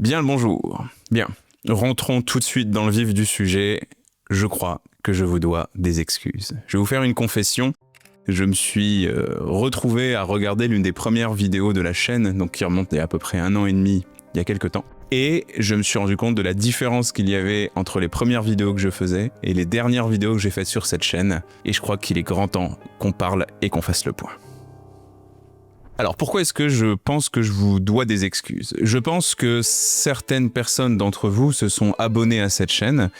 Bien le bonjour. Bien, rentrons tout de suite dans le vif du sujet. Je crois que je vous dois des excuses. Je vais vous faire une confession. Je me suis retrouvé à regarder l'une des premières vidéos de la chaîne, donc qui remonte il y a à peu près 1 an et demi, il y a quelques temps. Et je me suis rendu compte de la différence qu'il y avait entre les premières vidéos que je faisais et les dernières vidéos que j'ai faites sur cette chaîne. Et je crois qu'il est grand temps qu'on parle et qu'on fasse le point. Alors pourquoi est-ce que je pense que je vous dois des excuses? Je pense que certaines personnes d'entre vous se sont abonnées à cette chaîne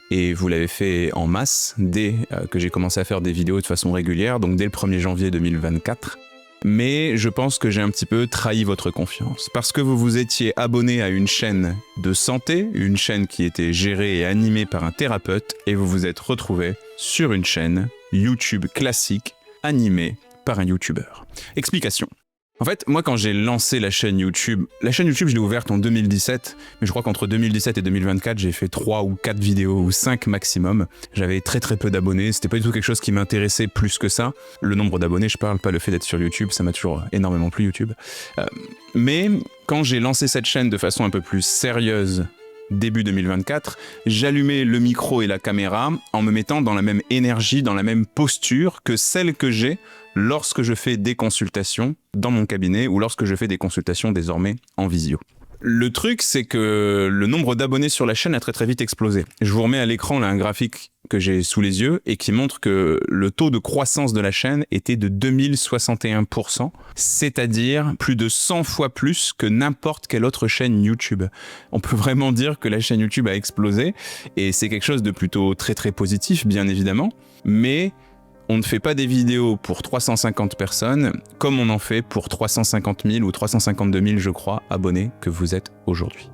et vous l'avez fait en masse dès que j'ai commencé à faire des vidéos de façon régulière, donc dès le 1er janvier 2024. Mais je pense que j'ai un petit peu trahi votre confiance, parce que vous vous étiez abonné à une chaîne de santé, une chaîne qui était gérée et animée par un thérapeute, et vous vous êtes retrouvé sur une chaîne YouTube classique, animée par un YouTuber. Explication. En fait, moi quand j'ai lancé la chaîne YouTube, je l'ai ouverte en 2017, mais je crois qu'entre 2017 et 2024, j'ai fait 3 ou 4 vidéos, ou 5 maximum. J'avais très peu d'abonnés, c'était pas du tout quelque chose qui m'intéressait plus que ça. Le nombre d'abonnés, je parle, pas le fait d'être sur YouTube, ça m'a toujours énormément plu YouTube. Mais quand j'ai lancé cette chaîne de façon un peu plus sérieuse, début 2024, j'allumais le micro et la caméra en me mettant dans la même énergie, dans la même posture que celle que j'ai lorsque je fais des consultations dans mon cabinet ou lorsque je fais des consultations désormais en visio. Le truc, c'est que le nombre d'abonnés sur la chaîne a très vite explosé. Je vous remets à l'écran là un graphique que j'ai sous les yeux et qui montre que le taux de croissance de la chaîne était de 2061%, c'est-à-dire plus de 100 fois plus que n'importe quelle autre chaîne YouTube. On peut vraiment dire que la chaîne YouTube a explosé et c'est quelque chose de plutôt très positif, bien évidemment, mais on ne fait pas des vidéos pour 350 personnes comme on en fait pour 350 000 ou 352 000, je crois, abonnés que vous êtes aujourd'hui.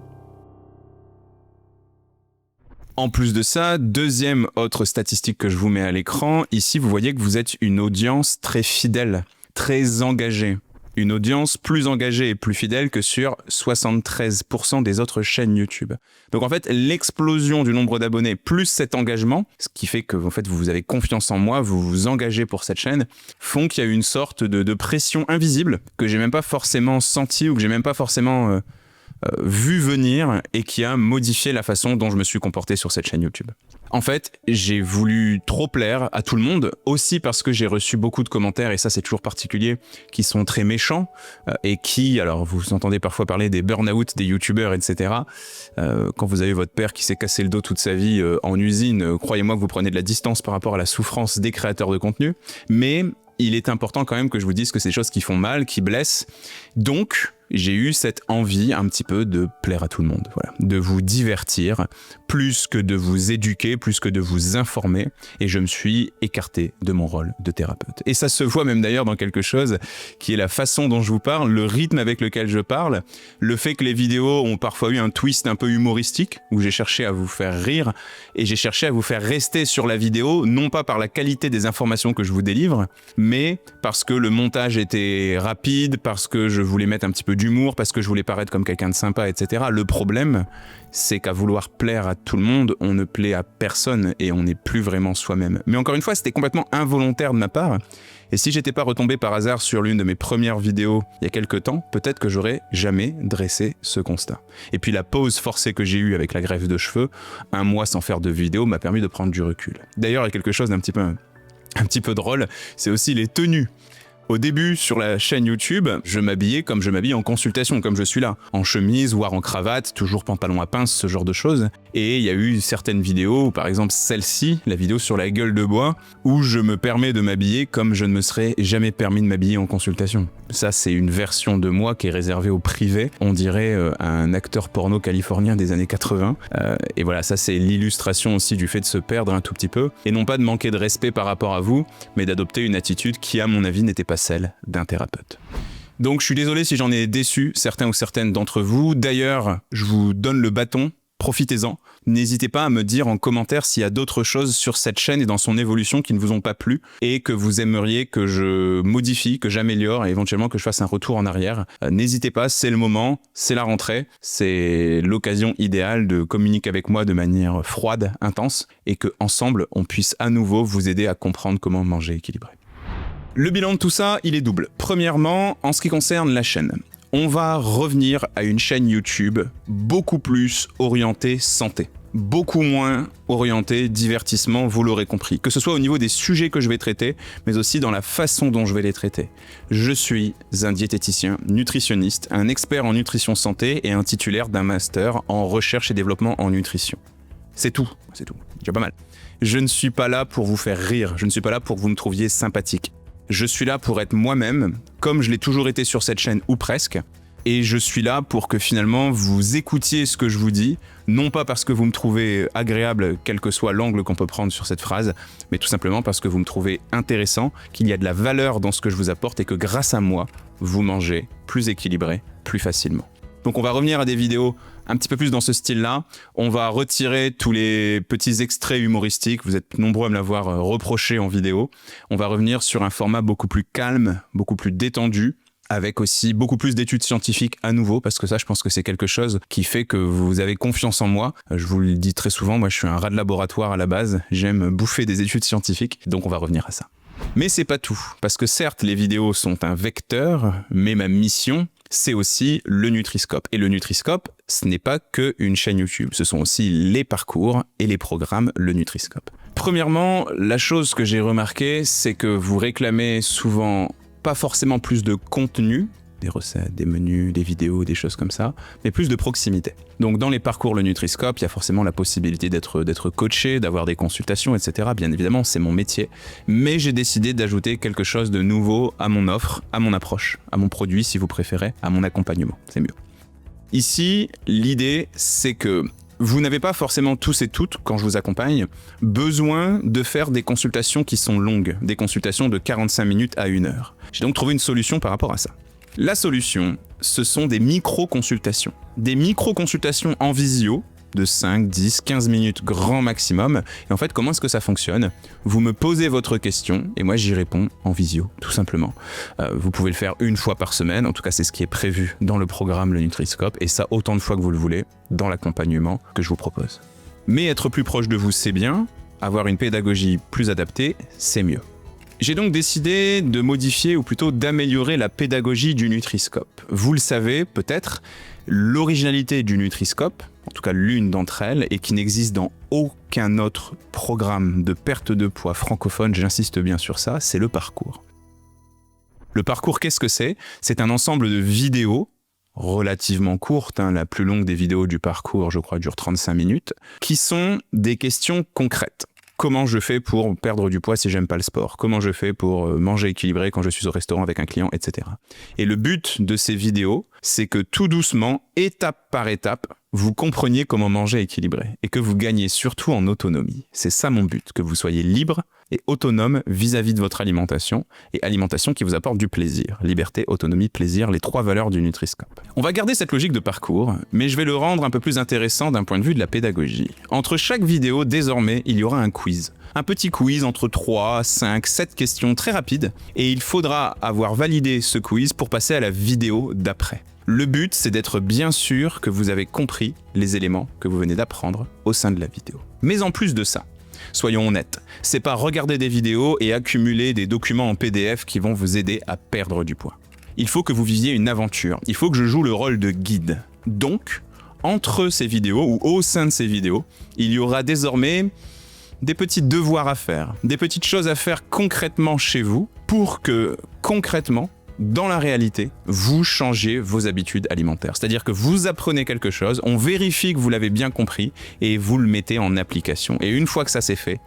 En plus de ça, deuxième autre statistique que je vous mets à l'écran, ici vous voyez que vous êtes une audience très fidèle, très engagée. Une audience plus engagée et plus fidèle que sur 73% des autres chaînes YouTube. Donc en fait, l'explosion du nombre d'abonnés plus cet engagement, ce qui fait que en fait, vous avez confiance en moi, vous vous engagez pour cette chaîne, font qu'il y a eu une sorte de pression invisible que j'ai même pas forcément senti ou que j'ai même pas forcément vu venir et qui a modifié la façon dont je me suis comporté sur cette chaîne YouTube. En fait, j'ai voulu trop plaire à tout le monde, aussi parce que j'ai reçu beaucoup de commentaires, et ça c'est toujours particulier, qui sont très méchants, et qui, alors vous entendez parfois parler des burn-out des youtubeurs, etc. Quand vous avez votre père qui s'est cassé le dos toute sa vie en usine, croyez-moi que vous prenez de la distance par rapport à la souffrance des créateurs de contenu, mais il est important quand même que je vous dise que c'est des choses qui font mal, qui blessent, donc j'ai eu cette envie un petit peu de plaire à tout le monde, voilà, de vous divertir, plus que de vous éduquer, plus que de vous informer, et je me suis écarté de mon rôle de thérapeute. Et ça se voit même d'ailleurs dans quelque chose qui est la façon dont je vous parle, le rythme avec lequel je parle, le fait que les vidéos ont parfois eu un twist un peu humoristique, où j'ai cherché à vous faire rire, et j'ai cherché à vous faire rester sur la vidéo, non pas par la qualité des informations que je vous délivre, mais parce que le montage était rapide, parce que je voulais mettre un petit peu d'humour, parce que je voulais paraître comme quelqu'un de sympa, etc. Le problème, c'est qu'à vouloir plaire à tout le monde, on ne plaît à personne et on n'est plus vraiment soi-même. Mais encore une fois, c'était complètement involontaire de ma part. Et si j'étais pas retombé par hasard sur l'une de mes premières vidéos il y a quelques temps, peut-être que j'aurais jamais dressé ce constat. Et puis la pause forcée que j'ai eue avec la greffe de cheveux, 1 mois sans faire de vidéo, m'a permis de prendre du recul. D'ailleurs, il y a quelque chose d'un petit peu drôle, c'est aussi les tenues. Au début, sur la chaîne YouTube, je m'habillais comme je m'habille en consultation, comme je suis là. En chemise, voire en cravate, toujours pantalon à pince, ce genre de choses. Et il y a eu certaines vidéos, par exemple celle-ci, la vidéo sur la gueule de bois, où je me permets de m'habiller comme je ne me serais jamais permis de m'habiller en consultation. Ça, c'est une version de moi qui est réservée au privé. On dirait un acteur porno californien des années 80. Et voilà, ça c'est l'illustration aussi du fait de se perdre un tout petit peu. Et non pas de manquer de respect par rapport à vous, mais d'adopter une attitude qui, à mon avis, n'était pas celle d'un thérapeute. Donc je suis désolé si j'en ai déçu certains ou certaines d'entre vous. D'ailleurs, je vous donne le bâton, profitez-en. N'hésitez pas à me dire en commentaire s'il y a d'autres choses sur cette chaîne et dans son évolution qui ne vous ont pas plu et que vous aimeriez que je modifie, que j'améliore et éventuellement que je fasse un retour en arrière. N'hésitez pas, c'est le moment, c'est la rentrée, c'est l'occasion idéale de communiquer avec moi de manière froide, intense et que ensemble on puisse à nouveau vous aider à comprendre comment manger équilibré. Le bilan de tout ça, il est double. Premièrement, en ce qui concerne la chaîne. On va revenir à une chaîne YouTube beaucoup plus orientée santé. Beaucoup moins orienté divertissement, vous l'aurez compris. Que ce soit au niveau des sujets que je vais traiter, mais aussi dans la façon dont je vais les traiter. Je suis un diététicien, nutritionniste, un expert en nutrition santé et un titulaire d'un master en recherche et développement en nutrition. C'est tout, déjà pas mal. Je ne suis pas là pour vous faire rire, je ne suis pas là pour que vous me trouviez sympathique. Je suis là pour être moi-même, comme je l'ai toujours été sur cette chaîne, ou presque. Et je suis là pour que finalement vous écoutiez ce que je vous dis, non pas parce que vous me trouvez agréable, quel que soit l'angle qu'on peut prendre sur cette phrase, mais tout simplement parce que vous me trouvez intéressant, qu'il y a de la valeur dans ce que je vous apporte et que grâce à moi, vous mangez plus équilibré, plus facilement. Donc on va revenir à des vidéos un petit peu plus dans ce style-là. On va retirer tous les petits extraits humoristiques, vous êtes nombreux à me l'avoir reproché en vidéo. On va revenir sur un format beaucoup plus calme, beaucoup plus détendu, avec aussi beaucoup plus d'études scientifiques à nouveau, parce que ça, je pense que c'est quelque chose qui fait que vous avez confiance en moi. Je vous le dis très souvent, moi je suis un rat de laboratoire à la base, j'aime bouffer des études scientifiques, donc on va revenir à ça. Mais c'est pas tout, parce que certes, les vidéos sont un vecteur, mais ma mission, c'est aussi le Nutri-Scope. Et le Nutri-Scope, ce n'est pas qu'une chaîne YouTube, ce sont aussi les parcours et les programmes, le Nutri-Scope. Premièrement, la chose que j'ai remarqué, c'est que vous réclamez souvent pas forcément plus de contenu, des recettes, des menus, des vidéos, des choses comme ça, mais plus de proximité. Donc dans les parcours le Nutri-Scope, il y a forcément la possibilité d'être coaché, d'avoir des consultations, etc. Bien évidemment, c'est mon métier. Mais j'ai décidé d'ajouter quelque chose de nouveau à mon offre, à mon approche, à mon produit si vous préférez, à mon accompagnement. C'est mieux. Ici, l'idée, c'est que vous n'avez pas forcément tous et toutes, quand je vous accompagne, besoin de faire des consultations qui sont longues, des consultations de 45 minutes à 1 heure. J'ai donc trouvé une solution par rapport à ça. La solution, ce sont des micro-consultations. Des micro-consultations en visio de 5, 10, 15 minutes grand maximum. Et en fait, comment est-ce que ça fonctionne ? Vous me posez votre question et moi j'y réponds en visio, tout simplement. Vous pouvez le faire 1 fois par semaine, en tout cas c'est ce qui est prévu dans le programme le Nutri-Scope, et ça autant de fois que vous le voulez dans l'accompagnement que je vous propose. Mais être plus proche de vous, c'est bien. Avoir une pédagogie plus adaptée, c'est mieux. J'ai donc décidé de modifier, ou plutôt d'améliorer la pédagogie du Nutri-Scope. Vous le savez peut-être, l'originalité du Nutri-Scope, en tout cas l'une d'entre elles, et qui n'existe dans aucun autre programme de perte de poids francophone, j'insiste bien sur ça, c'est le parcours. Le parcours, qu'est-ce que c'est ? C'est un ensemble de vidéos relativement courtes, la plus longue des vidéos du parcours, je crois, dure 35 minutes, qui sont des questions concrètes. Comment je fais pour perdre du poids si j'aime pas le sport ? Comment je fais pour manger équilibré quand je suis au restaurant avec un client, etc. Et le but de ces vidéos, c'est que tout doucement, étape par étape, vous compreniez comment manger équilibré et que vous gagnez surtout en autonomie. C'est ça mon but, que vous soyez libre et autonome vis-à-vis de votre alimentation, et alimentation qui vous apporte du plaisir. Liberté, autonomie, plaisir, les 3 valeurs du Nutri-Scope. On va garder cette logique de parcours, mais je vais le rendre un peu plus intéressant d'un point de vue de la pédagogie. Entre chaque vidéo, désormais, il y aura un quiz. Un petit quiz entre 3, 5, 7 questions très rapides, et il faudra avoir validé ce quiz pour passer à la vidéo d'après. Le but, c'est d'être bien sûr que vous avez compris les éléments que vous venez d'apprendre au sein de la vidéo. Mais en plus de ça, soyons honnêtes, c'est pas regarder des vidéos et accumuler des documents en PDF qui vont vous aider à perdre du poids. Il faut que vous viviez une aventure, il faut que je joue le rôle de guide. Donc, entre ces vidéos ou au sein de ces vidéos, il y aura désormais des petits devoirs à faire, des petites choses à faire concrètement chez vous pour que, concrètement, dans la réalité, vous changez vos habitudes alimentaires. C'est-à-dire que vous apprenez quelque chose, on vérifie que vous l'avez bien compris et vous le mettez en application. Et une fois que ça c'est fait,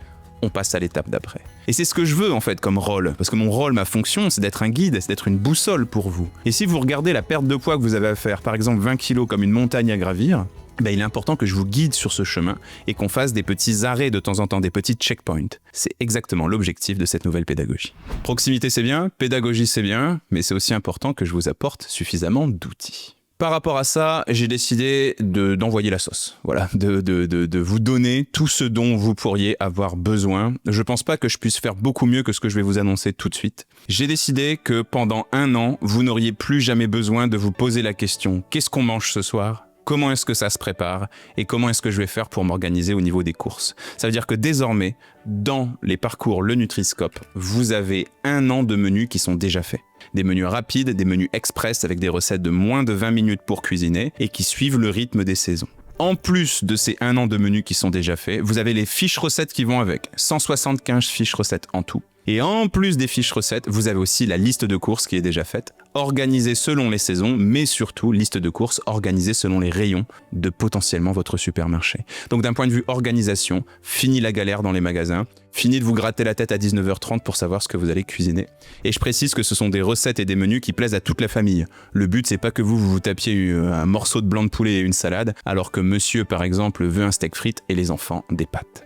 on passe à l'étape d'après. Et c'est ce que je veux en fait comme rôle, parce que mon rôle, ma fonction, c'est d'être un guide, c'est d'être une boussole pour vous. Et si vous regardez la perte de poids que vous avez à faire, par exemple 20 kilos comme une montagne à gravir, il est important que je vous guide sur ce chemin et qu'on fasse des petits arrêts de temps en temps, des petits checkpoints. C'est exactement l'objectif de cette nouvelle pédagogie. Proximité c'est bien, pédagogie c'est bien, mais c'est aussi important que je vous apporte suffisamment d'outils. Par rapport à ça, j'ai décidé d'envoyer la sauce. Voilà, de vous donner tout ce dont vous pourriez avoir besoin. Je pense pas que je puisse faire beaucoup mieux que ce que je vais vous annoncer tout de suite. J'ai décidé que pendant 1 an, vous n'auriez plus jamais besoin de vous poser la question « Qu'est-ce qu'on mange ce soir ?» Comment est-ce que ça se prépare et comment est-ce que je vais faire pour m'organiser au niveau des courses. Ça veut dire que désormais, dans les parcours le Nutri-Scope, vous avez 1 an de menus qui sont déjà faits. Des menus rapides, des menus express avec des recettes de moins de 20 minutes pour cuisiner et qui suivent le rythme des saisons. En plus de ces 1 an de menus qui sont déjà faits, vous avez les fiches recettes qui vont avec, 175 fiches recettes en tout. Et en plus des fiches recettes, vous avez aussi la liste de courses qui est déjà faite, organisée selon les saisons, mais surtout liste de courses organisée selon les rayons de potentiellement votre supermarché. Donc d'un point de vue organisation, fini la galère dans les magasins, fini de vous gratter la tête à 19h30 pour savoir ce que vous allez cuisiner. Et je précise que ce sont des recettes et des menus qui plaisent à toute la famille. Le but, c'est pas que vous tapiez un morceau de blanc de poulet et une salade, alors que monsieur, par exemple, veut un steak frites et les enfants des pâtes.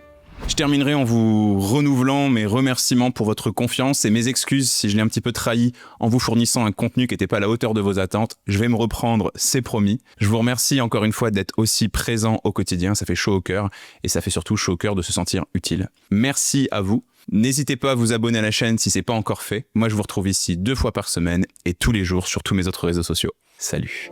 Je terminerai en vous renouvelant mes remerciements pour votre confiance et mes excuses si je l'ai un petit peu trahi en vous fournissant un contenu qui n'était pas à la hauteur de vos attentes. Je vais me reprendre, c'est promis. Je vous remercie encore une fois d'être aussi présent au quotidien, ça fait chaud au cœur et ça fait surtout chaud au cœur de se sentir utile. Merci à vous. N'hésitez pas à vous abonner à la chaîne si c'est pas encore fait. Moi, je vous retrouve ici 2 fois par semaine et tous les jours sur tous mes autres réseaux sociaux. Salut.